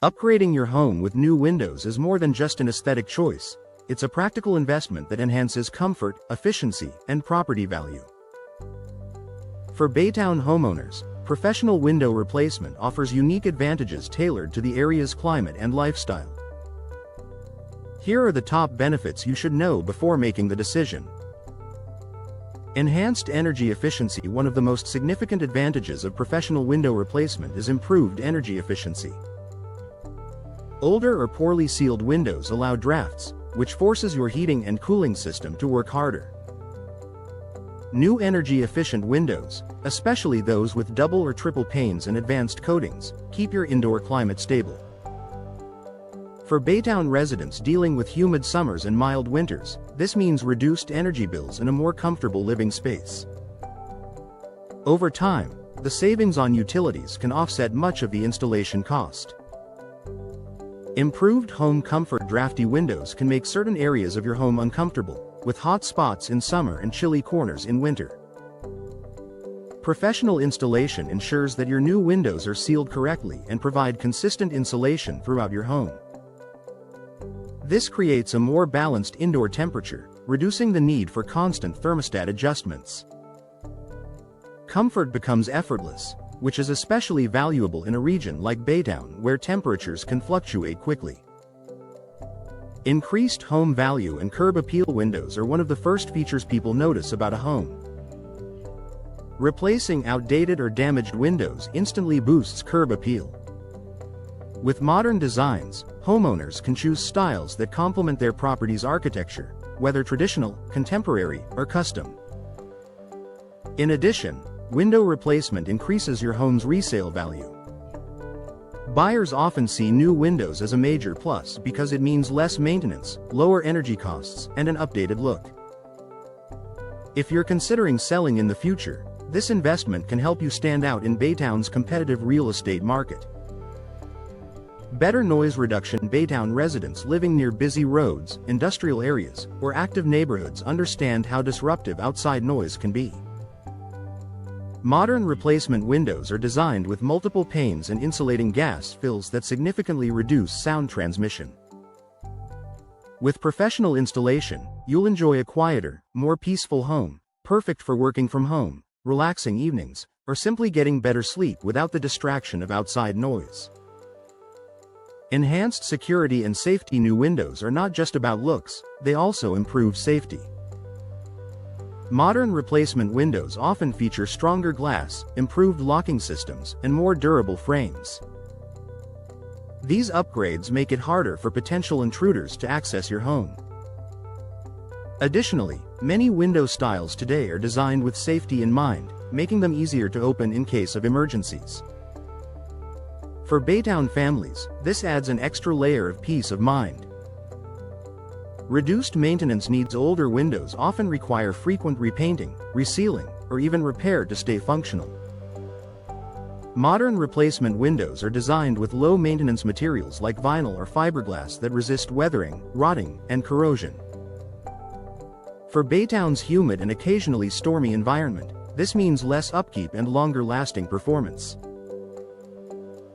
Upgrading your home with new windows is more than just an aesthetic choice. It's a practical investment that enhances comfort, efficiency, and property value. For Baytown homeowners, professional window replacement offers unique advantages tailored to the area's climate and lifestyle. Here are the top benefits you should know before making the decision. Enhanced energy efficiency. One of the most significant advantages of professional window replacement is improved energy efficiency. Older or poorly sealed windows allow drafts, which forces your heating and cooling system to work harder. New energy-efficient windows, especially those with double or triple panes and advanced coatings, keep your indoor climate stable. For Baytown residents dealing with humid summers and mild winters, this means reduced energy bills and a more comfortable living space. Over time, the savings on utilities can offset much of the installation cost. Improved home comfort. Drafty windows can make certain areas of your home uncomfortable, with hot spots in summer and chilly corners in winter. Professional installation ensures that your new windows are sealed correctly and provide consistent insulation throughout your home. This creates a more balanced indoor temperature, reducing the need for constant thermostat adjustments. Comfort becomes effortless, which is especially valuable in a region like Baytown where temperatures can fluctuate quickly. Increased home value and curb appeal. Windows are one of the first features people notice about a home. Replacing outdated or damaged windows instantly boosts curb appeal. With modern designs, homeowners can choose styles that complement their property's architecture, whether traditional, contemporary, or custom. In addition, window replacement increases your home's resale value. Buyers often see new windows as a major plus because it means less maintenance, lower energy costs, and an updated look. If you're considering selling in the future, this investment can help you stand out in Baytown's competitive real estate market. Better noise reduction. Baytown residents living near busy roads, industrial areas, or active neighborhoods understand how disruptive outside noise can be. Modern replacement windows are designed with multiple panes and insulating gas fills that significantly reduce sound transmission. With professional installation, you'll enjoy a quieter, more peaceful home, perfect for working from home, relaxing evenings, or simply getting better sleep without the distraction of outside noise. Enhanced security and safety. New windows are not just about looks, they also improve safety. Modern replacement windows often feature stronger glass, improved locking systems, and more durable frames. These upgrades make it harder for potential intruders to access your home. Additionally, many window styles today are designed with safety in mind, making them easier to open in case of emergencies. For Baytown families, this adds an extra layer of peace of mind. Reduced maintenance needs. Older windows often require frequent repainting, resealing, or even repair to stay functional. Modern replacement windows are designed with low-maintenance materials like vinyl or fiberglass that resist weathering, rotting, and corrosion. For Baytown's humid and occasionally stormy environment, this means less upkeep and longer-lasting performance.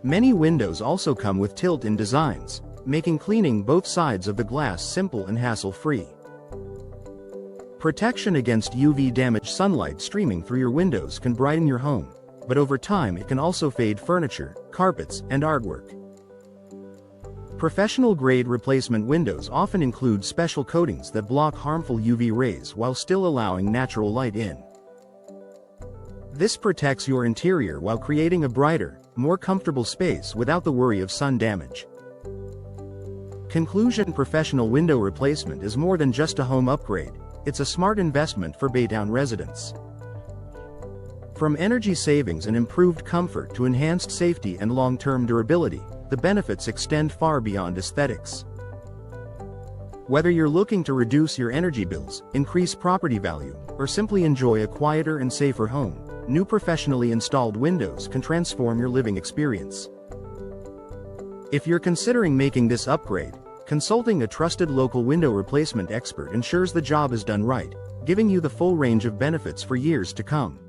Many windows also come with tilt-in designs, making cleaning both sides of the glass simple and hassle-free. Protection against UV damage. Sunlight streaming through your windows can brighten your home, but over time it can also fade furniture, carpets, and artwork. Professional-grade replacement windows often include special coatings that block harmful UV rays while still allowing natural light in. This protects your interior while creating a brighter, more comfortable space without the worry of sun damage. Conclusion. Professional window replacement is more than just a home upgrade, it's a smart investment for Baytown residents. From energy savings and improved comfort to enhanced safety and long-term durability, the benefits extend far beyond aesthetics. Whether you're looking to reduce your energy bills, increase property value, or simply enjoy a quieter and safer home, new professionally installed windows can transform your living experience. If you're considering making this upgrade, consulting a trusted local window replacement expert ensures the job is done right, giving you the full range of benefits for years to come.